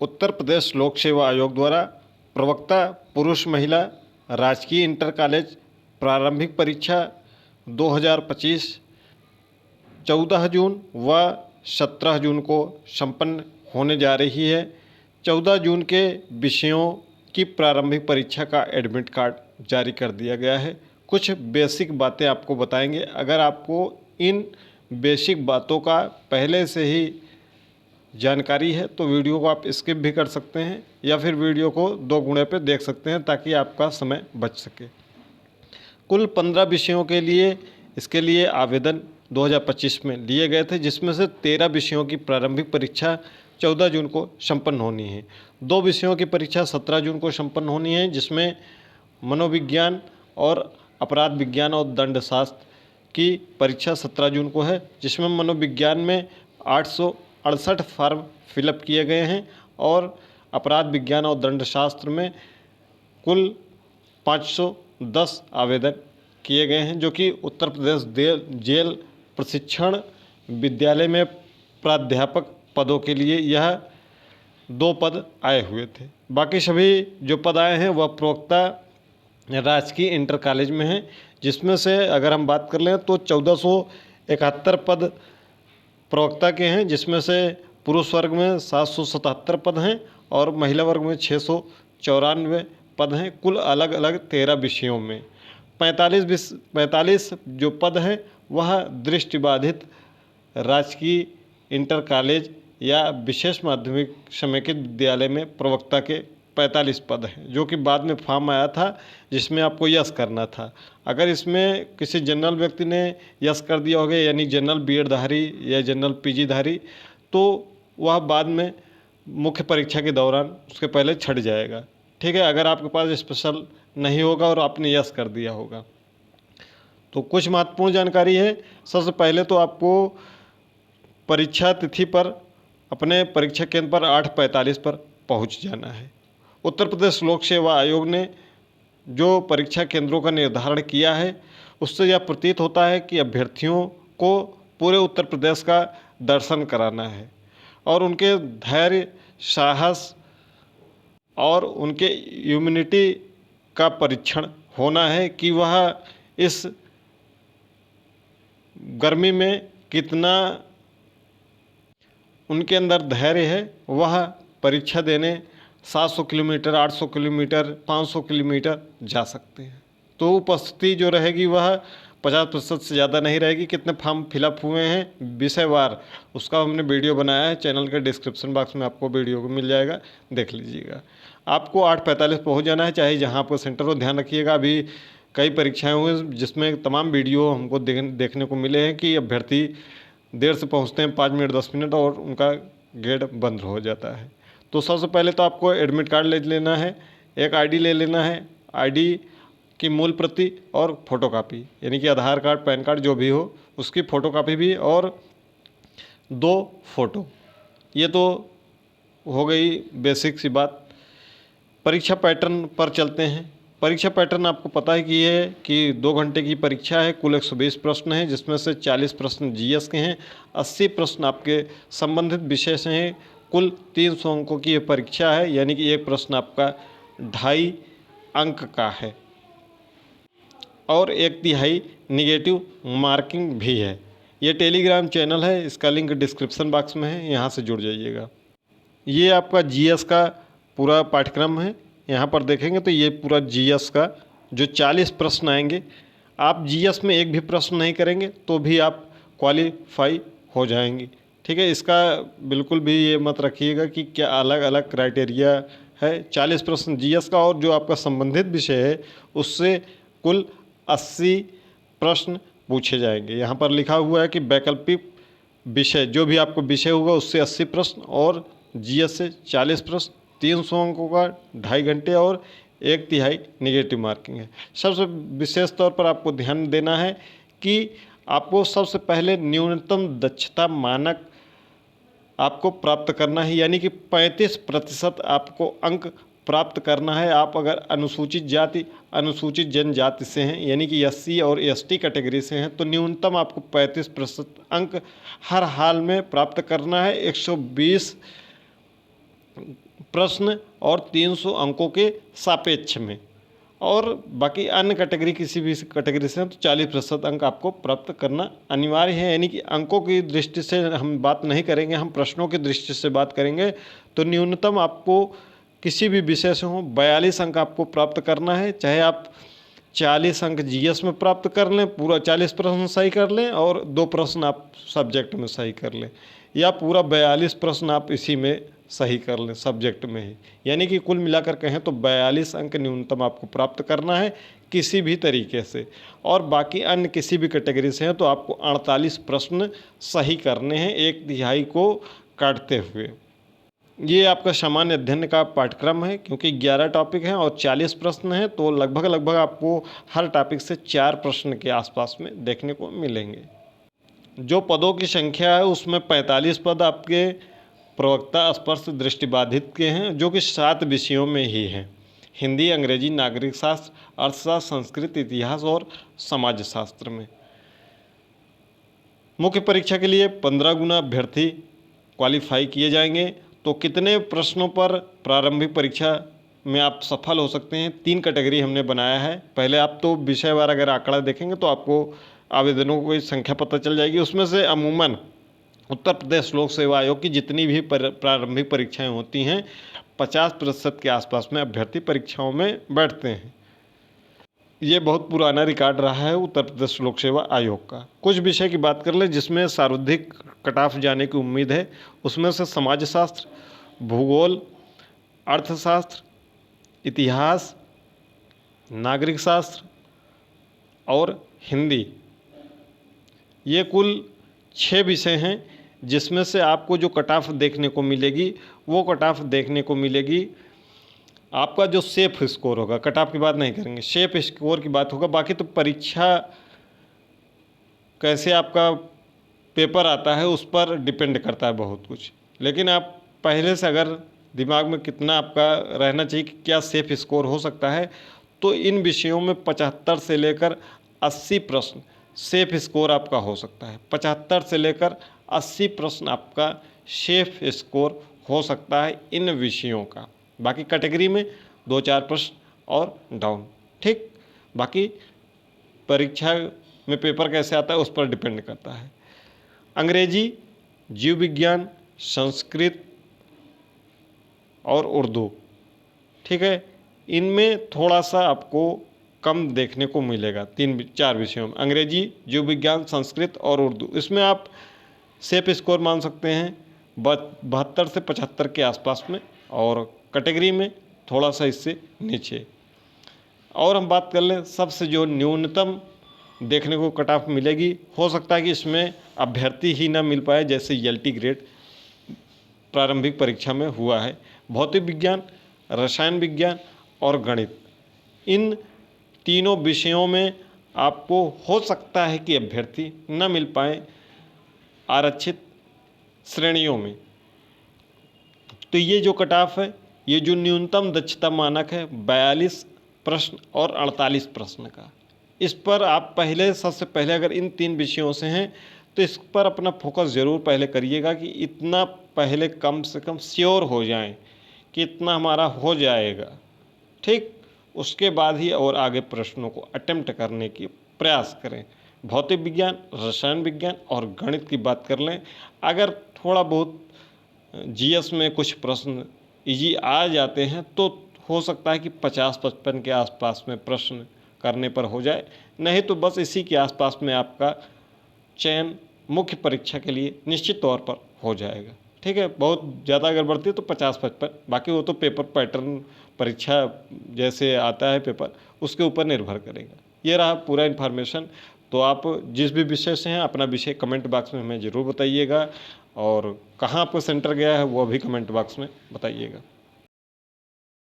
उत्तर प्रदेश लोक सेवा आयोग द्वारा प्रवक्ता पुरुष महिला राजकीय इंटर कॉलेज प्रारंभिक परीक्षा 2025 14 जून व 17 जून को संपन्न होने जा रही है। 14 जून के विषयों की प्रारंभिक परीक्षा का एडमिट कार्ड जारी कर दिया गया है। कुछ बेसिक बातें आपको बताएंगे। अगर आपको इन बेसिक बातों का पहले से ही जानकारी है तो वीडियो को आप स्किप भी कर सकते हैं या फिर वीडियो को 2 गुणे पे देख सकते हैं ताकि आपका समय बच सके। कुल 15 विषयों के लिए इसके लिए आवेदन 2025 में लिए गए थे, जिसमें से 13 विषयों की प्रारंभिक परीक्षा 14 जून को संपन्न होनी है। 2 विषयों की परीक्षा 17 जून को संपन्न होनी है, जिसमें मनोविज्ञान और अपराध विज्ञान और दंडशास्त्र की परीक्षा 17 जून को है, जिसमें मनोविज्ञान में 868 फॉर्म फिलअप किए गए हैं और अपराध विज्ञान और दंडशास्त्र में कुल 510 आवेदन किए गए हैं, जो कि उत्तर प्रदेश जेल प्रशिक्षण विद्यालय में प्राध्यापक पदों के लिए यह 2 पद आए हुए थे। बाकी सभी जो पद आए हैं वह प्रवक्ता राजकीय इंटर कॉलेज में हैं, जिसमें से अगर हम बात कर लें तो 1471 पद प्रवक्ता के हैं, जिसमें से पुरुष वर्ग में 777 पद हैं और महिला वर्ग में 694 पद हैं। कुल अलग अलग 13 विषयों में 45 जो पद हैं वह दृष्टिबाधित राजकीय इंटर कॉलेज या विशेष माध्यमिक समेकित विद्यालय में प्रवक्ता के 45 पद हैं, जो कि बाद में फॉर्म आया था जिसमें आपको यस करना था। अगर इसमें किसी जनरल व्यक्ति ने यस कर दिया होगा, यानी जनरल बीएड धारी या जनरल पीजी धारी, तो वह बाद में मुख्य परीक्षा के दौरान उसके पहले छट जाएगा। ठीक है, अगर आपके पास स्पेशल नहीं होगा और आपने यस कर दिया होगा तो कुछ महत्वपूर्ण जानकारी है। सबसे पहले तो आपको परीक्षा तिथि पर अपने परीक्षा केंद्र पर 8:45 पर पहुंच जाना है। उत्तर प्रदेश लोक सेवा आयोग ने जो परीक्षा केंद्रों का निर्धारण किया है उससे यह प्रतीत होता है कि अभ्यर्थियों को पूरे उत्तर प्रदेश का दर्शन कराना है और उनके धैर्य, साहस और उनके इम्यूनिटी का परीक्षण होना है कि वह इस गर्मी में कितना उनके अंदर धैर्य है। वह परीक्षा देने 700 किलोमीटर, 800 किलोमीटर, 500 किलोमीटर जा सकते हैं। तो उपस्थिति जो रहेगी वह 50% से ज़्यादा नहीं रहेगी। कितने फॉर्म फिलअप हुए हैं विषयवार, उसका हमने वीडियो बनाया है, चैनल के डिस्क्रिप्शन बॉक्स में आपको वीडियो को मिल जाएगा, देख लीजिएगा। आपको 8:45 पहुँच जाना है, चाहे जहाँ आपको सेंटर हो। ध्यान रखिएगा, अभी कई परीक्षाएँ हुई जिसमें तमाम वीडियो हमको देखने को मिले हैं कि अभ्यर्थी देर से पहुँचते हैं 5 मिनट 10 मिनट और उनका गेट बंद हो जाता है। तो सबसे पहले तो आपको एडमिट कार्ड ले लेना है, एक आईडी ले लेना है, आईडी की मूल प्रति और फोटोकॉपी, यानी कि आधार कार्ड, पैन कार्ड जो भी हो उसकी फ़ोटोकॉपी भी, और 2 फ़ोटो। ये तो हो गई बेसिक सी बात। परीक्षा पैटर्न पर चलते हैं। परीक्षा पैटर्न आपको पता है कि ये है कि 2 घंटे की परीक्षा है। कुल 120 प्रश्न हैं, जिसमें से 40 प्रश्न जीएस के हैं, 80 प्रश्न आपके संबंधित विषय से हैं। कुल 300 अंकों की ये परीक्षा है, यानी कि एक प्रश्न आपका 2.5 अंक का है और 1/3 निगेटिव मार्किंग भी है। ये टेलीग्राम चैनल है, इसका लिंक डिस्क्रिप्शन बॉक्स में है, यहाँ से जुड़ जाइएगा। ये आपका जीएस का पूरा पाठ्यक्रम है। यहाँ पर देखेंगे तो ये पूरा जीएस का जो 40 प्रश्न आएंगे, आप जीएस में एक भी प्रश्न नहीं करेंगे तो भी आप क्वालिफाई हो जाएंगे। ठीक है, इसका बिल्कुल भी ये मत रखिएगा कि क्या अलग अलग क्राइटेरिया है। 40 प्रश्न जीएस का और जो आपका संबंधित विषय है उससे कुल 80 प्रश्न पूछे जाएंगे। यहाँ पर लिखा हुआ है कि वैकल्पिक विषय, जो भी आपको विषय होगा उससे 80 प्रश्न और जीएस से 40 प्रश्न, 300 अंकों का 2.5 घंटे और 1/3 निगेटिव मार्किंग है। सबसे विशेष तौर पर आपको ध्यान देना है कि आपको सबसे पहले न्यूनतम दक्षता मानक आपको प्राप्त करना है, यानी कि 35% आपको अंक प्राप्त करना है। आप अगर अनुसूचित जाति, अनुसूचित जनजाति से हैं, यानी कि एससी और एसटी कैटेगरी से हैं, तो न्यूनतम आपको 35% अंक हर हाल में प्राप्त करना है। 120 प्रश्न और 300 अंकों के सापेक्ष में, और बाकी अन्य कैटेगरी किसी भी कैटेगरी से तो 40% अंक आपको प्राप्त करना अनिवार्य है। यानी कि अंकों की दृष्टि से हम बात नहीं करेंगे, हम प्रश्नों की दृष्टि से बात करेंगे। तो न्यूनतम आपको किसी भी विषय से हो 42 अंक आपको प्राप्त करना है, चाहे आप 40 अंक जीएस में प्राप्त कर लें, पूरा 40 प्रश्न सही कर लें और 2 प्रश्न आप सब्जेक्ट में सही कर लें, या पूरा 42 प्रश्न आप इसी में सही कर लें सब्जेक्ट में ही। यानी कि कुल मिलाकर कहें तो 42 अंक न्यूनतम आपको प्राप्त करना है किसी भी तरीके से, और बाकी अन्य किसी भी कैटेगरी से हैं तो आपको 48 प्रश्न सही करने हैं 1/3 को काटते हुए। ये आपका सामान्य अध्ययन का पाठ्यक्रम है, क्योंकि 11 टॉपिक हैं और 40 प्रश्न हैं, तो लगभग आपको हर टॉपिक से 4 प्रश्न के आसपास में देखने को मिलेंगे। जो पदों की संख्या है उसमें 45 पद आपके प्रवक्ता स्पर्श दृष्टिबाधित के हैं, जो कि 7 विषयों में ही हैं: हिंदी, अंग्रेजी, नागरिक शास्त्र, अर्थशास्त्र, संस्कृत, इतिहास और समाज शास्त्र में। मुख्य परीक्षा के लिए 15 गुना अभ्यर्थी क्वालिफाई किए जाएंगे। तो कितने प्रश्नों पर प्रारंभिक परीक्षा में आप सफल हो सकते हैं, 3 कैटेगरी हमने बनाया है। पहले आप तो विषयवार अगर आंकड़ा देखेंगे तो आपको आवेदनों की संख्या पता चल जाएगी। उसमें से अमूमन उत्तर प्रदेश लोक सेवा आयोग की जितनी भी प्रारंभिक परीक्षाएं होती हैं 50% के आसपास में अभ्यर्थी परीक्षाओं में बैठते हैं। ये बहुत पुराना रिकॉर्ड रहा है उत्तर प्रदेश लोक सेवा आयोग का। कुछ विषय की बात कर लें जिसमें सर्वाधिक कट ऑफ जाने की उम्मीद है, उसमें से समाजशास्त्र, भूगोल, अर्थशास्त्र, इतिहास, नागरिक शास्त्र और हिंदी, ये कुल 6 विषय हैं जिसमें से आपको जो कट ऑफ देखने को मिलेगी वो कट ऑफ देखने को मिलेगी आपका जो सेफ स्कोर होगा। कट ऑफ की बात नहीं करेंगे, सेफ स्कोर की बात होगा। बाकी तो परीक्षा कैसे आपका पेपर आता है उस पर डिपेंड करता है बहुत कुछ, लेकिन आप पहले से अगर दिमाग में कितना आपका रहना चाहिए कि क्या सेफ स्कोर हो सकता है, तो इन विषयों में 75 से लेकर 80 प्रश्न सेफ स्कोर आपका हो सकता है। 75 से लेकर 80 प्रश्न आपका सेफ स्कोर हो सकता है इन विषयों का। बाकी कैटेगरी में 2-4 प्रश्न और डाउन, ठीक। बाकी परीक्षा में पेपर कैसे आता है उस पर डिपेंड करता है। अंग्रेजी, जीव विज्ञान, संस्कृत और उर्दू, ठीक है, इनमें थोड़ा सा आपको कम देखने को मिलेगा। 3-4 विषयों में अंग्रेजी, जीव विज्ञान, संस्कृत और उर्दू, इसमें आप सेफ स्कोर मान सकते हैं 72 से 75 के आसपास में, और कैटेगरी में थोड़ा सा इससे नीचे। और हम बात कर लें सबसे जो न्यूनतम देखने को कट ऑफ मिलेगी, हो सकता है कि इसमें अभ्यर्थी ही ना मिल पाए, जैसे एलटी ग्रेड प्रारंभिक परीक्षा में हुआ है। भौतिक विज्ञान, रसायन विज्ञान और गणित, इन तीनों विषयों में आपको हो सकता है कि अभ्यर्थी न मिल पाए आरक्षित श्रेणियों में। तो ये जो कट ऑफ है, ये जो न्यूनतम दक्षता मानक है 42 प्रश्न और 48 प्रश्न का, इस पर आप पहले सबसे पहले अगर इन 3 विषयों से हैं तो इस पर अपना फोकस ज़रूर पहले करिएगा कि इतना पहले कम से कम श्योर हो जाएं कि इतना हमारा हो जाएगा, ठीक। उसके बाद ही और आगे प्रश्नों को अटेम्प्ट करने की प्रयास करें। भौतिक विज्ञान, रसायन विज्ञान और गणित की बात कर लें, अगर थोड़ा बहुत जीएस में कुछ प्रश्न इजी आ जाते हैं तो हो सकता है कि 50-55 के आसपास में प्रश्न करने पर हो जाए, नहीं तो बस इसी के आसपास में आपका चयन मुख्य परीक्षा के लिए निश्चित तौर पर हो जाएगा, ठीक है। बहुत ज़्यादा अगर बढ़ती है तो 50-55, बाकी वो तो पेपर पैटर्न परीक्षा जैसे आता है पेपर उसके ऊपर निर्भर करेगा। ये रहा पूरा इन्फॉर्मेशन। तो आप जिस भी विषय से हैं अपना विषय कमेंट बॉक्स में हमें ज़रूर बताइएगा, और कहाँ आपको सेंटर गया है वो भी कमेंट बॉक्स में बताइएगा।